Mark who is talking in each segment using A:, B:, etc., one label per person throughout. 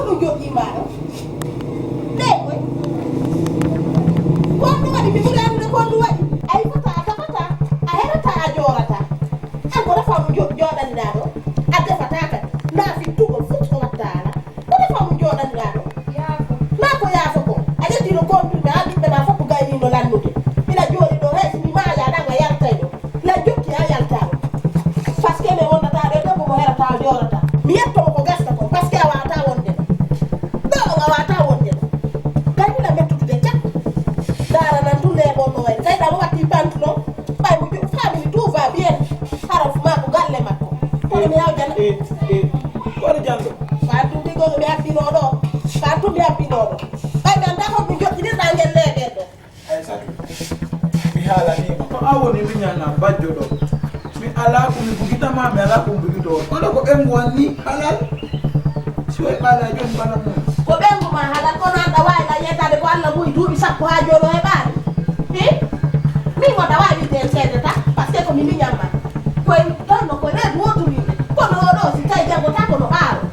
A: nu jogi maro de koy ko no wadi mi mudan ko no wadi ay fata a herata a jorata an ko dafa mu jodan dado a defata ka na fi tugo futo watala ko dafa mu jodan dado ya ko a jetti no ko tu da bi na fofu gayni no lannude ila jori do hes mi ma ya daga yartay do la jokki a yalta parce que me wonata do debbo mo herata a jorata mi yetto ko gasta ko parce que a wata wonde do nga wata wonde gani la mettude jak dara nan dule bonno way kay da watti pantulo bay mu family tout va bien haraf ma ko galle makko ko mi yawjana
B: ko jando
A: fa tu digo mi appino do fa tu mi appino do bay dan da ko mi jotti ni dangel lebe do
B: ay satu mi hala ni ko awoni mi nyanga bajjo do mi ala ko mi bugita ma mi ala ko bugito ono ko em wonni halal siwe bala jom bana mo
A: ko bengu ma halal ko nan da way la yetade ko Allah buy duubi sappo ha jolo e baari mi mo da way den sedata parce que ko mi nyamba ko don ko re motu ni ko no do si tay jango ta ko no baaro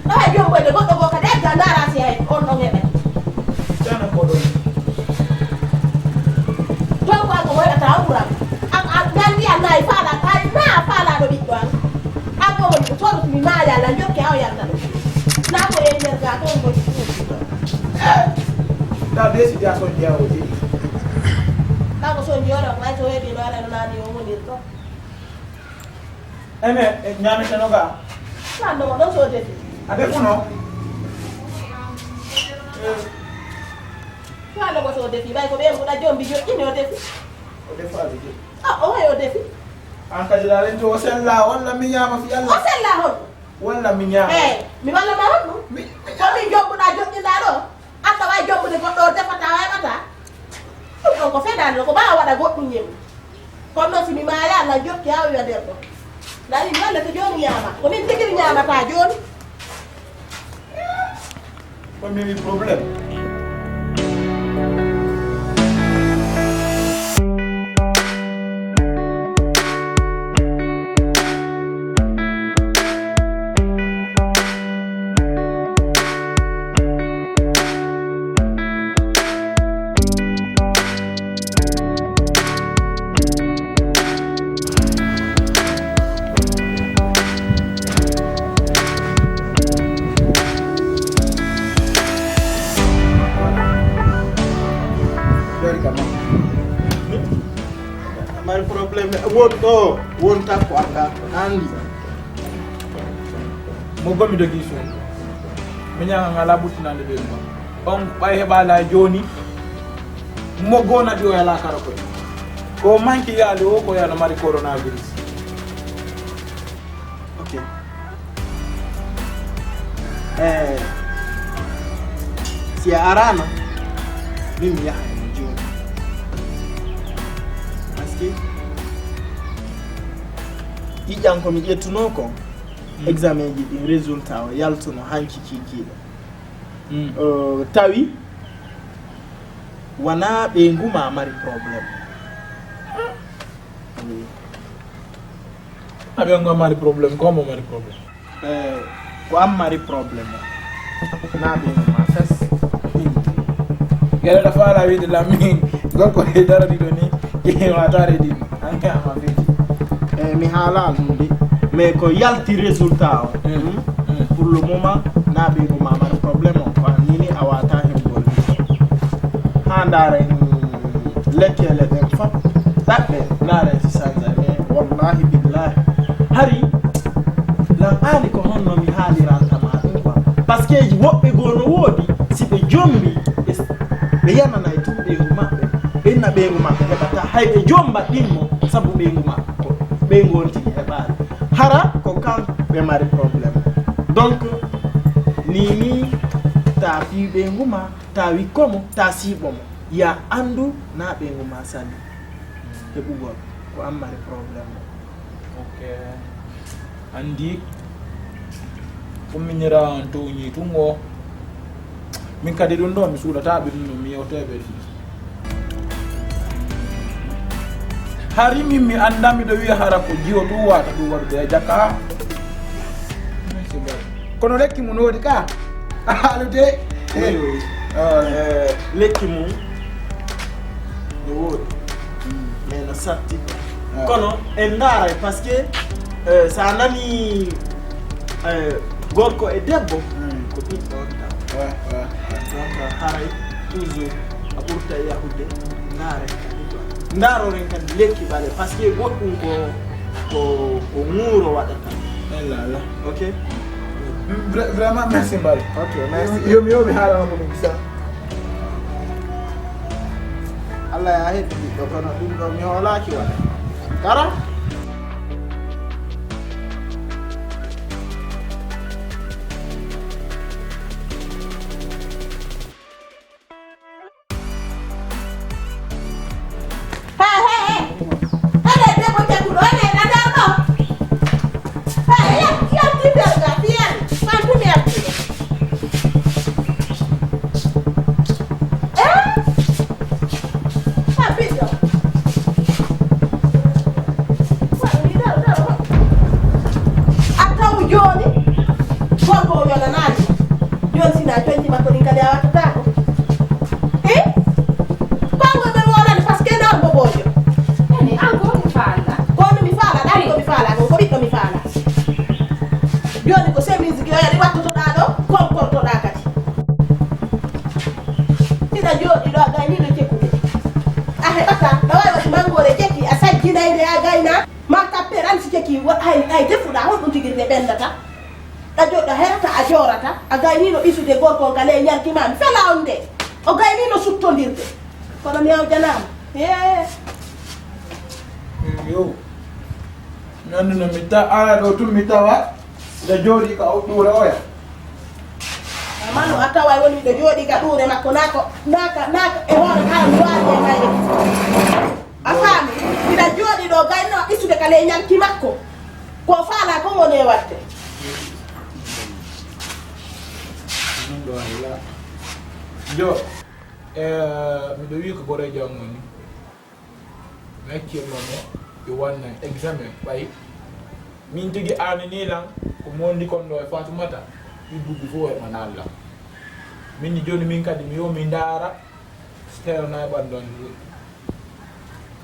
A: da way jom boy de goddo ko ka de gandara si ay on do ngebe
B: tana ko do
A: don ko ko wala ta awura ak gandi Allah e fala tay na fala do biddo an ak mo ko to mi ma ya la nyokke aw yalla do na ko e nder ga ton ko
B: da desi dia so dia o di
A: na ko so ndioro ko ay to wedi do ala na ni o mo dir ko
B: ene nyame tanoga
A: na do do so defi
B: ade kuno
A: fa lo ko so defi bay ko be ko da jombi jo ini o defi
B: o defa de
A: o way o defi
B: an ka jira len to sella walla mi nyama fi
A: o
B: Allah
A: sella hon
B: walla mi nyama
A: mi wala ma hon ko mi jombu na jombi da do aka way jombu de ko do defata way mata ko fe dal ko ba wada goddu nyem ko no si mi ma ya la jokki aw ya der do dali wala ko joni nyama ko min tegiri nyama ta joni
B: ko mi problem
C: mari problème won do won ta ko aka andi
B: mo gomi dogi so mi nyanga ngala butinande be mo on bay hebala joni mo gona di o yala kala ko manki yaade o ko yana mari coronavirus
C: okay si arana mimi ya joni aski ijan ko mi jettuno ko examen ji din résultat o yaltuno hanki kikiɗo tawi wana ɓe nguma mari probléme
B: abe ngo mari problem ko mo mari problem
C: ko am mari probléme na ɓe nguma fes
B: gele da fala wi de la min gorko e dara di doni e watare di anke ama veti
C: mi haala ɗum de mais ko yalti résultat o pour le moment na ɓe nguma mari probléme o ko nini a wata hen golli ha ndaren lekkele ɗen fop ɗaɓɓe naaren sisanza mais wallahi billahi hari lan aali ko honno mi haalirantama ɗum quoi par ce que ji woɓɓe goo no woodi si ɓe jombi ɓe yananay tum ɓeygu maɓɓe ɓenna ɓeygu maɓɓe heɓata hay ɓe jomba ɗimmo sabu ɓeygu maɓɓe ko ɓeygu on tigi heɓaani hara ko kan ɓe mari probléme donc nini ta fi ɓeygu ma ta wikkomo ta siiɓomo ya andu na ɓeygu ma sani heɓugol ko an mari probléme
B: okay andi umminira on to ñi tungo min kadi ɗum ɗo mi suuɗata ɓe ɗum mi yewteɓe fi hari min mi anda miɗo wiya hara ko jiwo ɗum wata ɗum waɗude e jakka kono lekki mum woodi ka Alude.
C: lekki mum no woodi mais no satti kono en ndaaray par ce que sa nani gorko e debbo ko ɓiɗɗo on tan donc haray toujours a ɓurta yahude ndaaren kadi ɗon ndaaroren kadi lekki ɓale par ce que goɗɗum ko ŋuuro waɗata
B: Lala.
C: ok
B: Vraiment merci Mbali.
C: ok merci
B: Yo mi haala ko ɗum sa.
C: allah ya heɓi ɓiɗɗo kono ɗum ɗo mi hoolaki waɗa kara
A: joni ko chemise ki yoyani wattotoɗa ɗo komportoɗa kadi ina jooɗi ɗo a gaynino cekkude a heɓata no wawi wati mangore cekki a sajjinayde a gayna ma tappere an si cekki ay defuɗa honɗum tigui nde ɓendata ɗa joɗɗo herata a jorata a gaynino ɓisude gorkon ka le ñartimami fela on nde o gaynino suttodirde kono mi yawjanama
B: Yo. Nanno mi ta ala ɗo tum mi tawa da jooɗi ka ɗuure oya.
A: Amano a tawa woni miɗo jooɗi ka ɗuure makko naka e hoore kala mi waali e mayre a faami miɗa jooɗi ɗo gayno ɓisude ka le ñanki makko ko faala ko woni e wadde
B: Jo miɗo wi ko gore jam woni mi hakkilnomo ɓe wanna examen ɓay min tigi ani ni lan ko mondi kon ɗo e Fatoumata ɗiɗɗuɓe fof heɓana Allah min joni min kadi mi yo mi ndaara stewna e ɓanɗon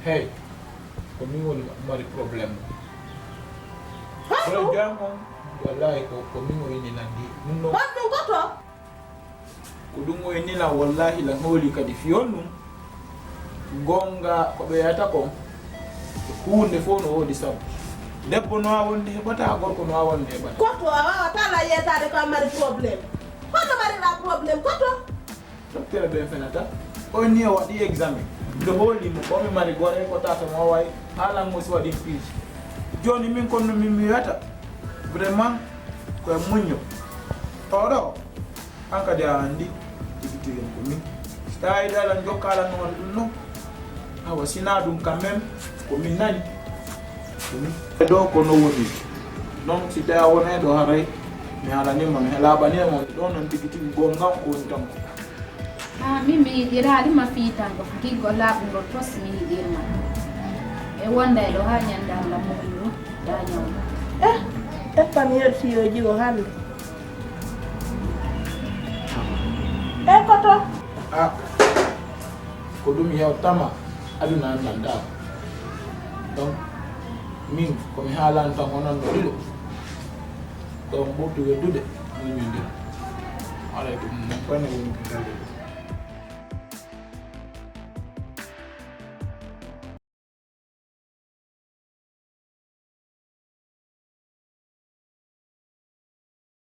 B: hey ko min woni mari probléme o jam on wallahi ko min o ini nandi ɗum ɗon
A: honɗum goto
B: ko ɗum o inila wallahi la hooli kadi fiyon ɗum gonga ko ɓe yata ko hunde fof no woodi sabu debbo no wawa wonde heɓata gorko no wawa wonde heɓata
A: goto a wawata la yetade ko a mari probléme hono mariɗa probléme goto
B: docteur ɓe fenata on ni o waɗi examen nde hoolimo komi mari gore ko tata mo way haalanmo si waɗi piiji joni min konno min mi wiyata vraiment koye muñño oɗo an kadi a andi tigi tigi ko min so tawi ɗalan jokkalan noon ɗum noon awa sina ɗum quand même komin nani komin ɗo kono woni donc si tawi a wonay ɗo haray mi haalanima mi laaɓanima ɗo noon tigi tigi gongam ko woni tan ko
D: min mi yiɗiraɗima fiitango giggo laaɓugo tos mi yiɗirma e wonda e ɗo ha ñande Allah muɗum ɗo ya ñawma
A: ƴettami yertiyoji o hande koto
B: ko ɗum yewtama aduna an nanta donc min komi haalani tan onon ɗo ɗiɗo donc ɓurti weddude min min ndira alay ɗum non pane woni ko galle